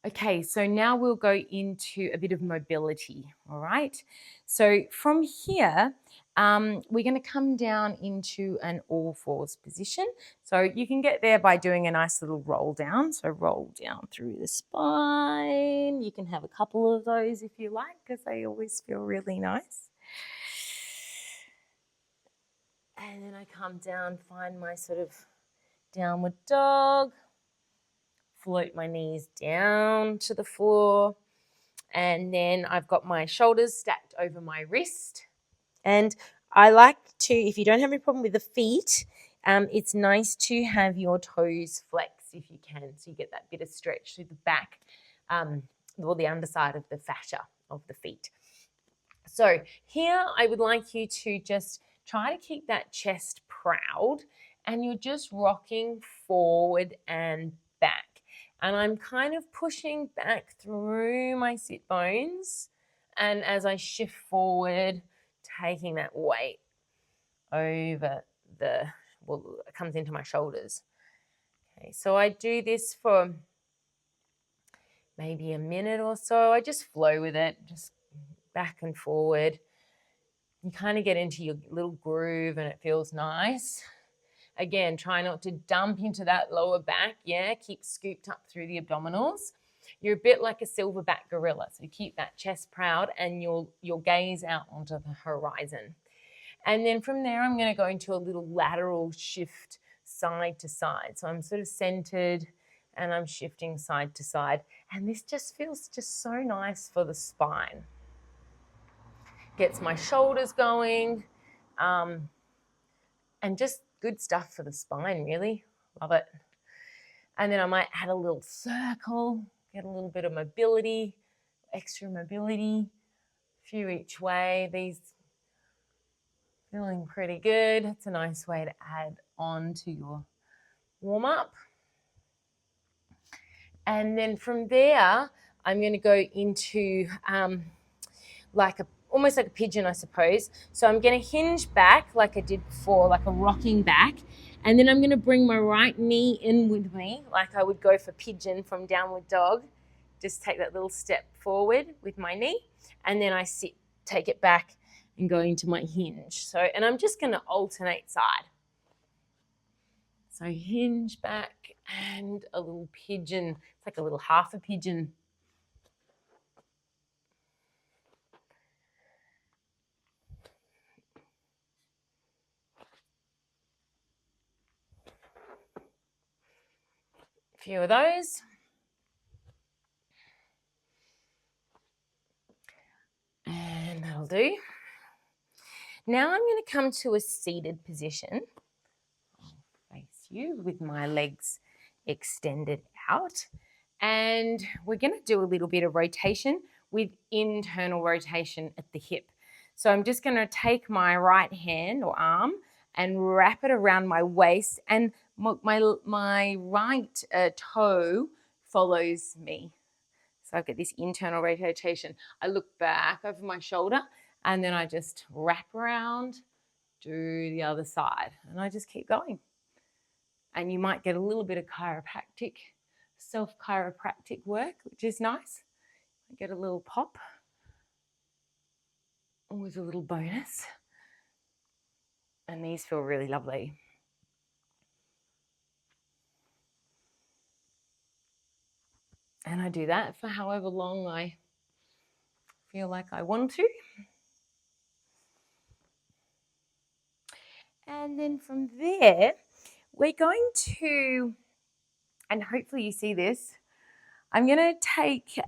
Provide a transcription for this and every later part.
Okay, so now we'll go into a bit of mobility, all right? So from here, we're going to come down into an all fours position. So you can get there by doing a nice little roll down. So roll down through the spine. You can have a couple of those if you like, because they always feel really nice. And then I come down, find my sort of downward dog. Float my knees down to the floor, and then I've got my shoulders stacked over my wrist. And I like to, if you don't have any problem with the feet, it's nice to have your toes flex if you can, so you get that bit of stretch through the back or the underside of the fascia of the feet. So here I would like you to just try to keep that chest proud, and you're just rocking forward and back. And I'm kind of pushing back through my sit bones. And as I shift forward, taking that weight over it comes into my shoulders. Okay, so I do this for maybe a minute or so. I just flow with it, just back and forward. You kind of get into your little groove and it feels nice. Again, try not to dump into that lower back. Yeah, keep scooped up through the abdominals. You're a bit like a silverback gorilla, so keep that chest proud and you'll gaze out onto the horizon. And then from there, I'm going to go into a little lateral shift side to side. So I'm sort of centered and I'm shifting side to side. And this just feels just so nice for the spine. Gets my shoulders going, and just good stuff for the spine, really. Love it. And then I might add a little circle, get a little bit of mobility, extra mobility, a few each way. These feeling pretty good. It's a nice way to add on to your warm up. And then from there, I'm going to go into almost like a pigeon, I suppose. So I'm going to hinge back like I did before, like a rocking back. And then I'm going to bring my right knee in with me, like I would go for pigeon from downward dog. Just take that little step forward with my knee. And then I sit, take it back and go into my hinge. So, and I'm just going to alternate side. So hinge back and a little pigeon. It's like a little half a pigeon. A few of those. And that'll do. Now I'm going to come to a seated position. I'll face you with my legs extended out. And we're going to do a little bit of rotation with internal rotation at the hip. So I'm just going to take my right hand or arm and wrap it around my waist, and my right toe follows me. So I've got this internal rotation. I look back over my shoulder and then I just wrap around, do the other side, and I just keep going. And you might get a little bit of self-chiropractic work, which is nice. I get a little pop, always a little bonus. And these feel really lovely. And I do that for however long I feel like I want to. And then from there, we're going to, and hopefully you see this, I'm going to take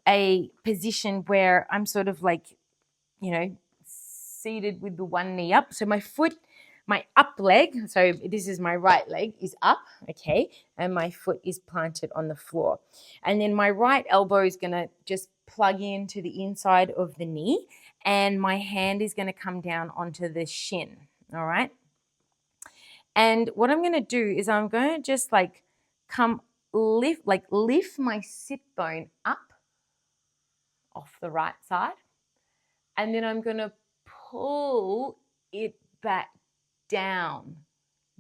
a position where I'm sort of like, seated with the one knee up. So my up leg, so this is my right leg, is up, okay, and my foot is planted on the floor. And then my right elbow is going to just plug into the inside of the knee, and my hand is going to come down onto the shin, all right? And what I'm going to do is I'm going to just lift my sit bone up off the right side, and then I'm going to pull it back down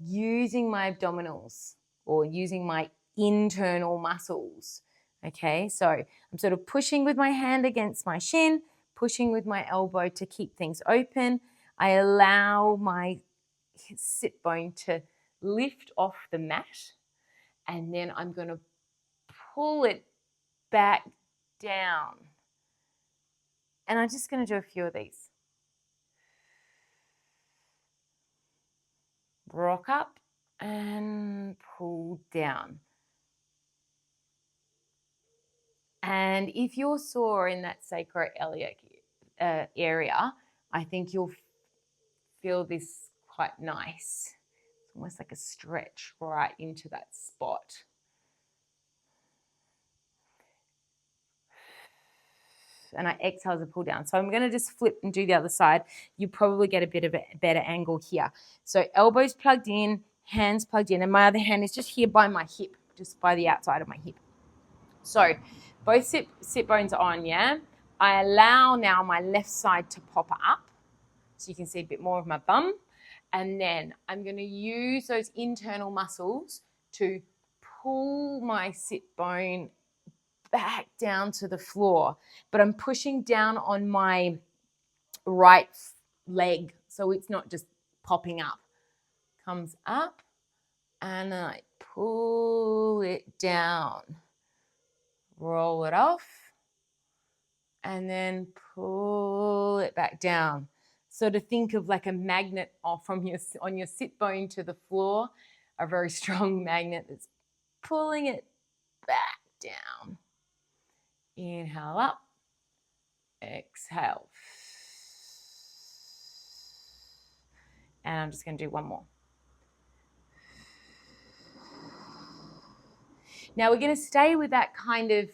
using my abdominals or using my internal muscles. Okay, so I'm sort of pushing with my hand against my shin, pushing with my elbow to keep things open. I allow my sit bone to lift off the mat, and then I'm going to pull it back down. And I'm just going to do a few of these. Rock up and pull down. And if you're sore in that sacroiliac area, I think you'll feel this quite nice. It's almost like a stretch right into that spot. And I exhale as I pull down. So I'm going to just flip and do the other side. You probably get a bit of a better angle here. So elbows plugged in, hands plugged in, and my other hand is just here by my hip, just by the outside of my hip. So both sit bones are on, yeah? I allow now my left side to pop up so you can see a bit more of my bum. And then I'm going to use those internal muscles to pull my sit bone back down to the floor. But I'm pushing down on my right leg so it's not just popping up. Comes up and I pull it down. Roll it off and then pull it back down. So to think of like a magnet on your sit bone to the floor, a very strong magnet that's pulling it back down. Inhale up, exhale. And I'm just going to do one more. Now we're going to stay with that kind of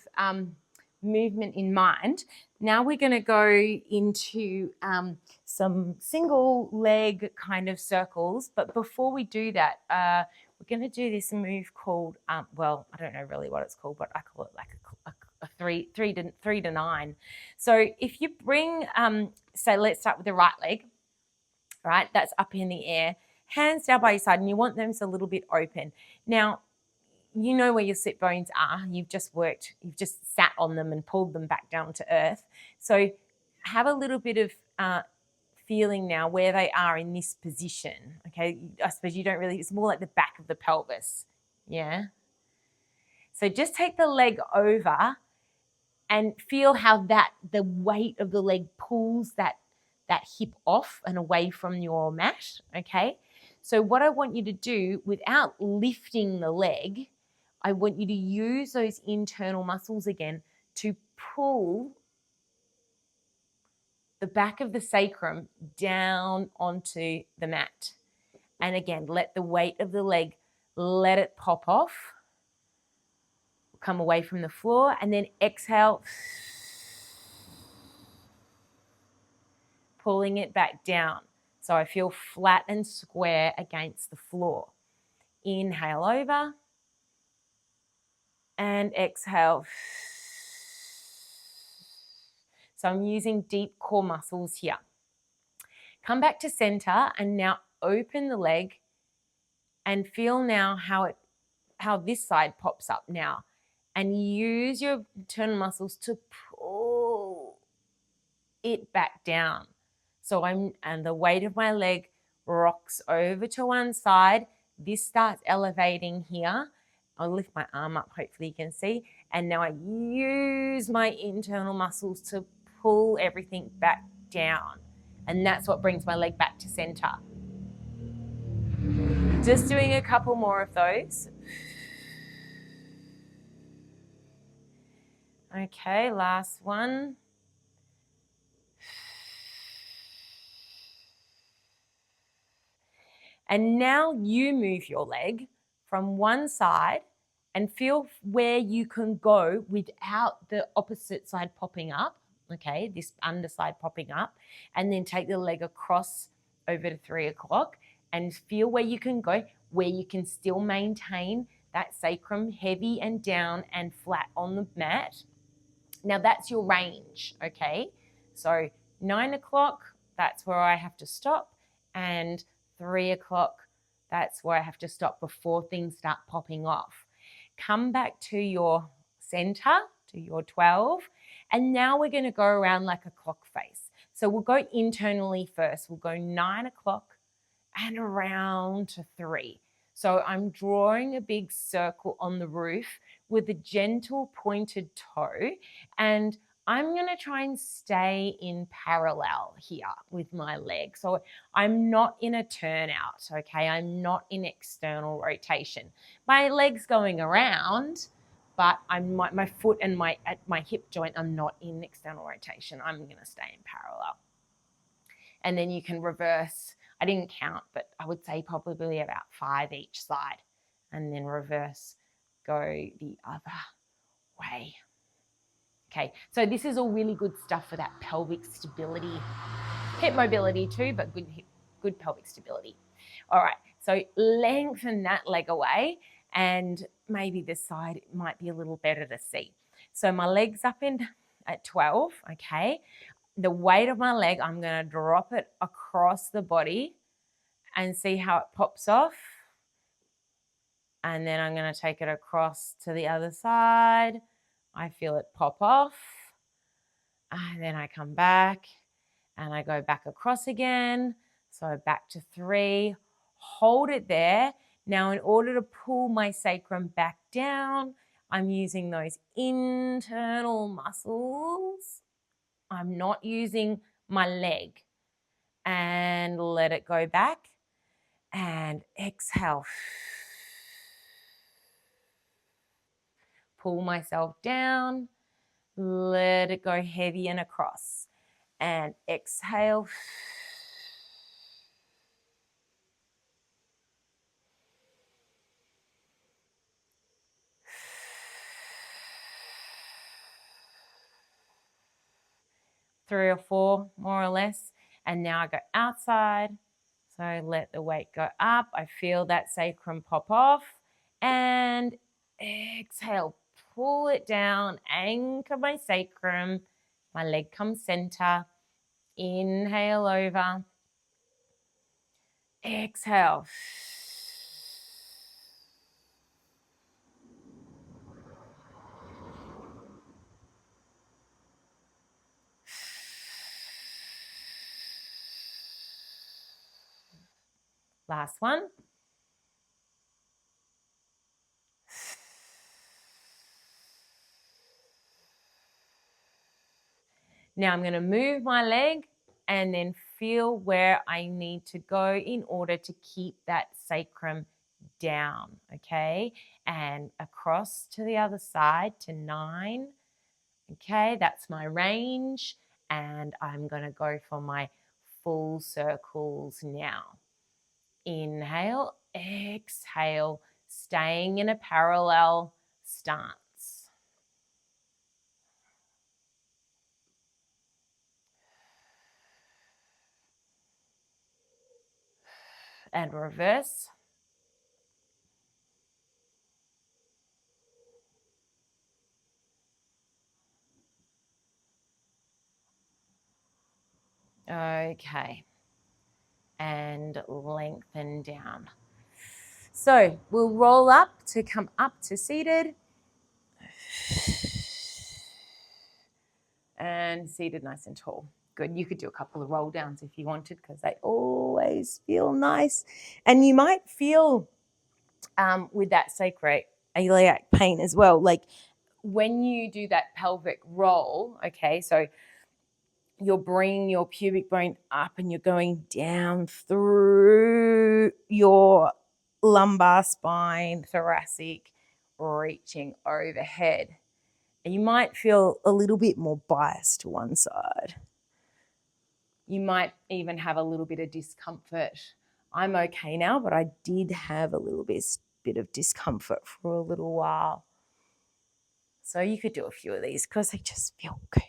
movement in mind. Now we're going to go into some single leg kind of circles. But before we do that, we're going to do this move called, well, I don't know really what it's called, but I call it like a three to nine. So if you bring, so let's start with the right leg, right? That's up in the air, hands down by your side, and you want them a little bit open. Now, you know where your sit bones are. You've just sat on them and pulled them back down to earth. So have a little bit of feeling now where they are in this position. Okay, I suppose you don't really, it's more like the back of the pelvis. Yeah. So just take the leg over and feel how the weight of the leg pulls that hip off and away from your mat. Okay. So what I want you to do without lifting the leg, I want you to use those internal muscles again to pull the back of the sacrum down onto the mat. And again, let the weight of the leg, let it pop off, come away from the floor, and then exhale, pulling it back down. So I feel flat and square against the floor. Inhale over. And exhale. So I'm using deep core muscles here. Come back to center and now open the leg and feel now how this side pops up now. And use your internal muscles to pull it back down. So and the weight of my leg rocks over to one side. This starts elevating here. I'll lift my arm up, hopefully you can see. And now I use my internal muscles to pull everything back down. And that's what brings my leg back to center. Just doing a couple more of those. Okay, last one. And now you move your leg from one side and feel where you can go without the opposite side popping up, okay, this underside popping up, and then take the leg across over to 3 o'clock and feel where you can go, where you can still maintain that sacrum heavy and down and flat on the mat. Now that's your range, okay? So 9 o'clock, that's where I have to stop, and 3 o'clock, that's where I have to stop before things start popping off. come back to your center, to your 12, and now we're going to go around like a clock face. So we'll go internally first. We'll go 9 o'clock and around to 3. So I'm drawing a big circle on the roof with a gentle pointed toe, and I'm going to try and stay in parallel here with my leg. So I'm not in a turnout, okay? I'm not in external rotation. My leg's going around, but my foot and at my hip joint, I'm not in external rotation. I'm going to stay in parallel. And then you can reverse. I didn't count, but I would say probably about 5 each side. And then reverse, go the other way. Okay, so this is all really good stuff for that pelvic stability, hip mobility too, but good pelvic stability. All right, so lengthen that leg away, and maybe this side might be a little better to see. So my leg's up in at 12, okay? The weight of my leg, I'm going to drop it across the body and see how it pops off. And then I'm going to take it across to the other side. I feel it pop off. And then I come back and I go back across again. So back to 3. Hold it there. Now, in order to pull my sacrum back down, I'm using those internal muscles. I'm not using my leg. And let it go back. And exhale. Pull myself down. Let it go heavy and across. And exhale. Three or 4, more or less. And now I go outside. So let the weight go up. I feel that sacrum pop off. And exhale. Pull it down. Anchor my sacrum. My leg comes center. Inhale over. Exhale. Last one. Now I'm going to move my leg and then feel where I need to go in order to keep that sacrum down, okay? And across to the other side to 9. Okay, that's my range. And I'm going to go for my full circles now. Inhale, exhale, staying in a parallel stance. And reverse. Okay. And lengthen down. So we'll roll up to come up to seated. And seated nice and tall. Good. You could do a couple of roll downs if you wanted, because they always feel nice. And you might feel with that sacroiliac pain as well. Like when you do that pelvic roll, okay, so you're bringing your pubic bone up and you're going down through your lumbar spine, thoracic, reaching overhead. And you might feel a little bit more biased to one side. You might even have a little bit of discomfort. I'm okay now, but I did have a little bit of discomfort for a little while. So you could do a few of these because they just feel good.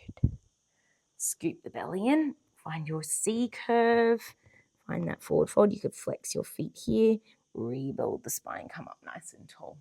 Scoop the belly in, find your C curve, find that forward fold. You could flex your feet here, rebuild the spine, come up nice and tall.